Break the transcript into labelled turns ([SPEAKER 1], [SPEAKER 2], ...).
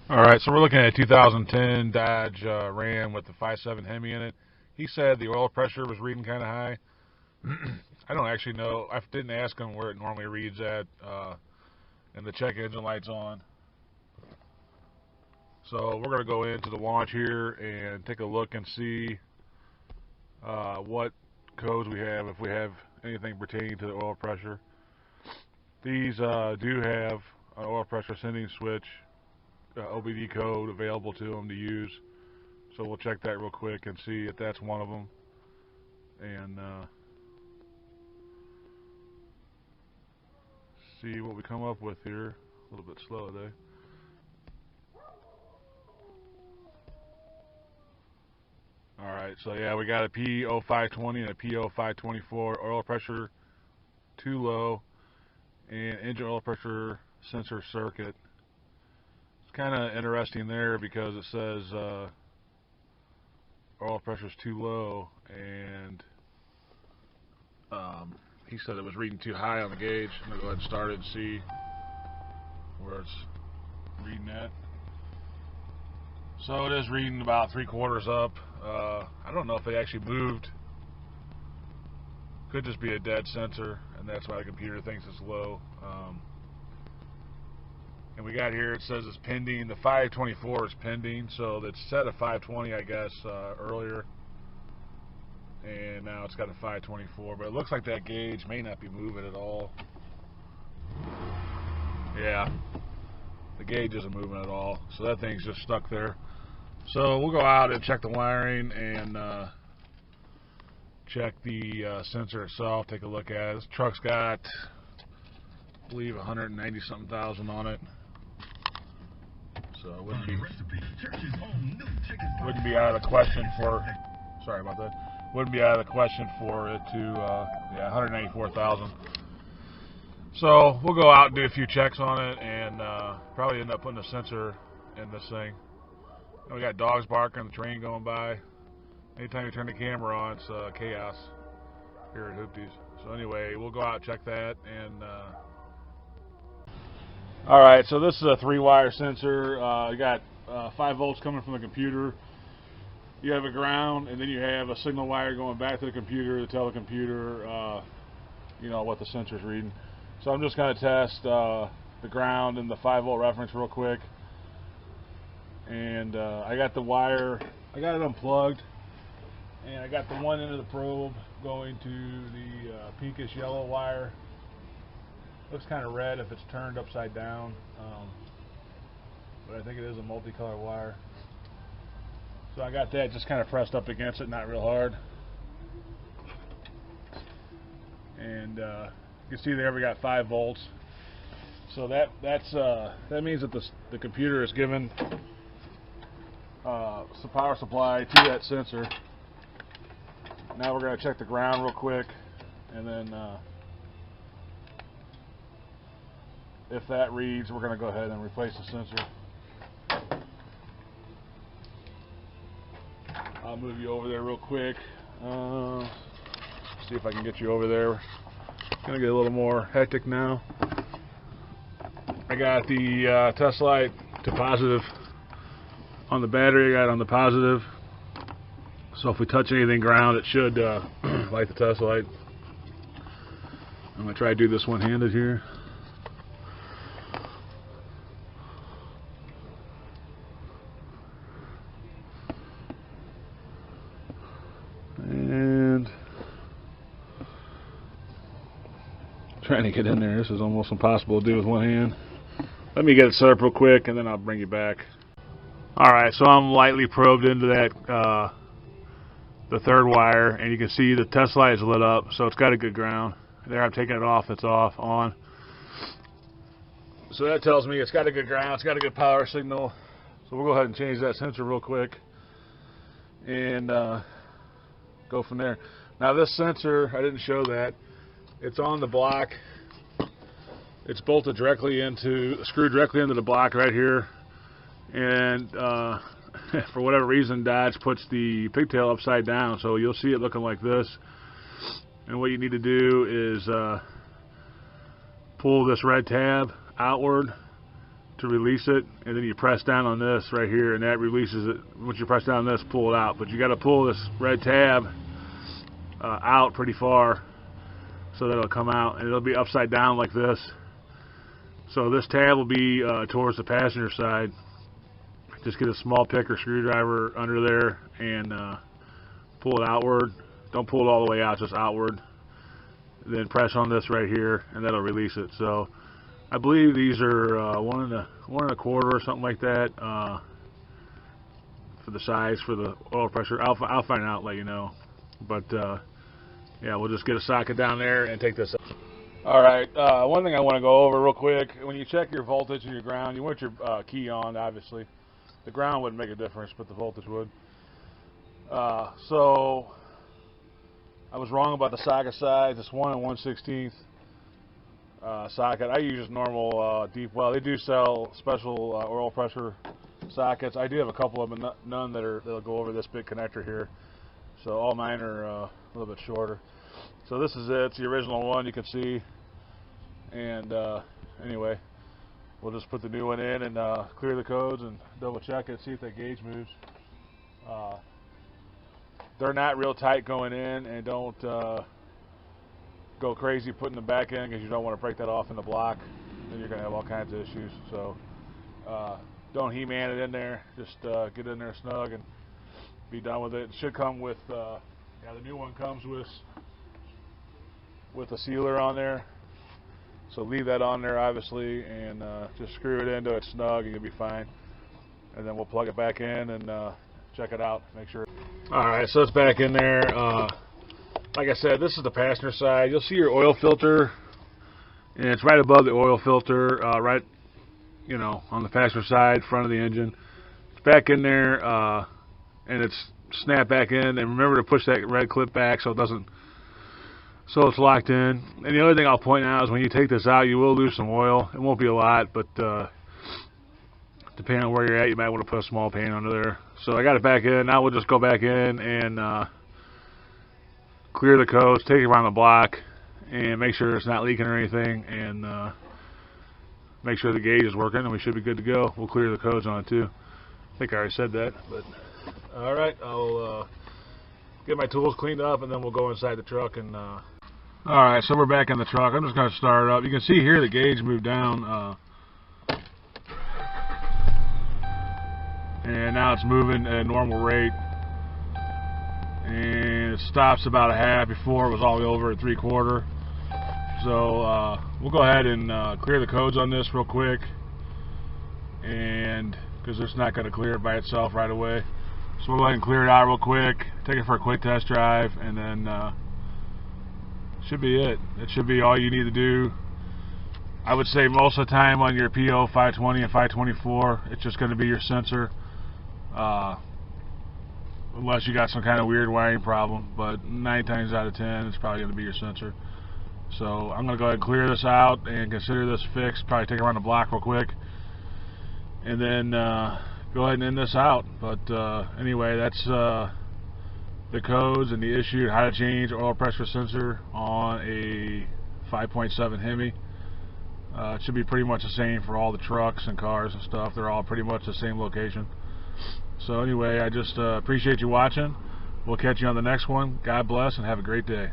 [SPEAKER 1] Alright, so we're looking at a 2010 Dodge Ram with the 5.7 Hemi in it. He said the oil pressure was reading kind of high. I don't actually know. I didn't ask him where it normally reads at, and the check engine light's on. So we're going to go into the launch here and take a look and see what codes we have, if we have anything pertaining to the oil pressure. These do have an oil pressure sending switch OBD code available to them to use, so we'll check that real quick and see if that's one of them, and see what we come up with here. A little bit slow today. Alright, so yeah, we got a P0520 and a P0524, oil pressure too low, and engine oil pressure sensor circuit. Kind of interesting there because it says oil pressure is too low, and he said it was reading too high on the gauge. I'm going to go ahead and start it and see where it's reading at. So it is reading about 3/4 up. I don't know if they actually moved. Could just be a dead sensor, and that's why the computer thinks it's low. And we got here, it says it's pending. The 524 is pending, so it's set at 520, I guess, earlier. And now it's got a 524, but it looks like that gauge may not be moving at all. Yeah, the gauge isn't moving at all, so that thing's just stuck there. So we'll go out and check the wiring and check the sensor itself, take a look at it. This truck's got, I believe, 190-something thousand on it. So it wouldn't be out of the question for, sorry about that, wouldn't be out of the question for it to, yeah, 194,000. So we'll go out and do a few checks on it, and probably end up putting a sensor in this thing. And we got dogs barking, the train going by. Anytime you turn the camera on, it's chaos here at Hoopties. So anyway, we'll go out and check that, and alright, so this is a 3-wire sensor. You got 5 volts coming from the computer. You have a ground, and then you have a signal wire going back to the computer to tell the computer, you know, what the sensor's reading. So I'm just going to test the ground and the 5-volt reference real quick. And I got the wire, I got it unplugged, and I got the one end of the probe going to the pinkish yellow wire. Looks kind of red if it's turned upside down, but I think it is a multicolor wire. So I got that just kind of pressed up against it, not real hard. And you can see there we got 5 volts. So that means that the computer is given some power supply to that sensor. Now we're going to check the ground real quick, and then if that reads, we're going to go ahead and replace the sensor. I'll move you over there real quick. See if I can get you over there. It's going to get a little more hectic now. I got the test light to positive on the battery. I got it on the positive. So if we touch anything ground, it should light the test light. I'm going to try to do this one-handed here. And trying to get in there. This is almost impossible to do with one hand. Let me get it set up real quick, and then I'll bring you back. Alright, so I'm lightly probed into that the 3rd wire, and you can see the test light is lit up, so it's got a good ground. There, I'm taking it off, it's off, on. So that tells me it's got a good ground, it's got a good power signal. So we'll go ahead and change that sensor real quick and go from there. Now this sensor, I didn't show that. It's on the block. It's bolted directly into, screwed directly into the block right here. And for whatever reason, Dodge puts the pigtail upside down, so you'll see it looking like this. And what you need to do is pull this red tab outward to release it, and then you press down on this right here, and that releases it. Once you press down on this, pull it out. But you got to pull this red tab out pretty far so that it'll come out, and it'll be upside down like this. So this tab will be towards the passenger side. Just get a small pick or screwdriver under there and pull it outward. Don't pull it all the way out, just outward. Then press on this right here, and that'll release it. So I believe these are 1 1/4 or something like that for the size for the oil pressure. I'll find out, let you know. But yeah, we'll just get a socket down there and take this up. All right, one thing I want to go over real quick: when you check your voltage and your ground, you want your key on. Obviously, the ground wouldn't make a difference, but the voltage would. So I was wrong about the socket size. It's 1 1/16 socket. I use normal deep well. They do sell special oil pressure sockets. I do have a couple of them, none that'll go over this big connector here. So all mine are a little bit shorter. So this is it. It's the original one, you can see. And anyway, we'll just put the new one in and clear the codes and double check it, see if that gauge moves. They're not real tight going in, and don't go crazy putting them back in because you don't want to break that off in the block. Then you're going to have all kinds of issues. So don't He-Man it in there. Just get in there snug and be done with it. It should come with, yeah, the new one comes with a sealer on there. So leave that on there, obviously, and just screw it into it snug and you'll be fine. And then we'll plug it back in and check it out, make sure. Alright, so it's back in there. Like I said, this is the passenger side. You'll see your oil filter, and it's right above the oil filter, right, you know, on the passenger side, front of the engine. It's back in there, and it's snapped back in. And remember to push that red clip back so it doesn't, so it's locked in. And the other thing I'll point out is when you take this out, you will lose some oil. It won't be a lot, but depending on where you're at, you might want to put a small pan under there. So I got it back in. Now we'll just go back in and clear the codes, take it around the block, and make sure it's not leaking or anything, and make sure the gauge is working, and we should be good to go. We'll clear the codes on it too. I think I already said that, but alright, I'll get my tools cleaned up, and then we'll go inside the truck. And alright, so we're back in the truck. I'm just going to start it up. You can see here the gauge moved down, and now it's moving at a normal rate, and it stops about a half. Before it was all the way over at 3/4. So we'll go ahead and clear the codes on this real quick, and because it's not going to clear it by itself right away. So we'll go ahead and clear it out real quick, take it for a quick test drive, and then should be it. It should be all you need to do. I would say most of the time on your P0520 and 524, it's just going to be your sensor, unless you got some kind of weird wiring problem. But 9 times out of 10, it's probably going to be your sensor. So I'm going to go ahead and clear this out and consider this fixed. Probably take it around the block real quick, and then go ahead and end this out. But anyway, that's the codes and the issue, how to change oil pressure sensor on a 5.7 Hemi. It should be pretty much the same for all the trucks and cars and stuff. They're all pretty much the same location. So anyway, I just appreciate you watching. We'll catch you on the next one. God bless and have a great day.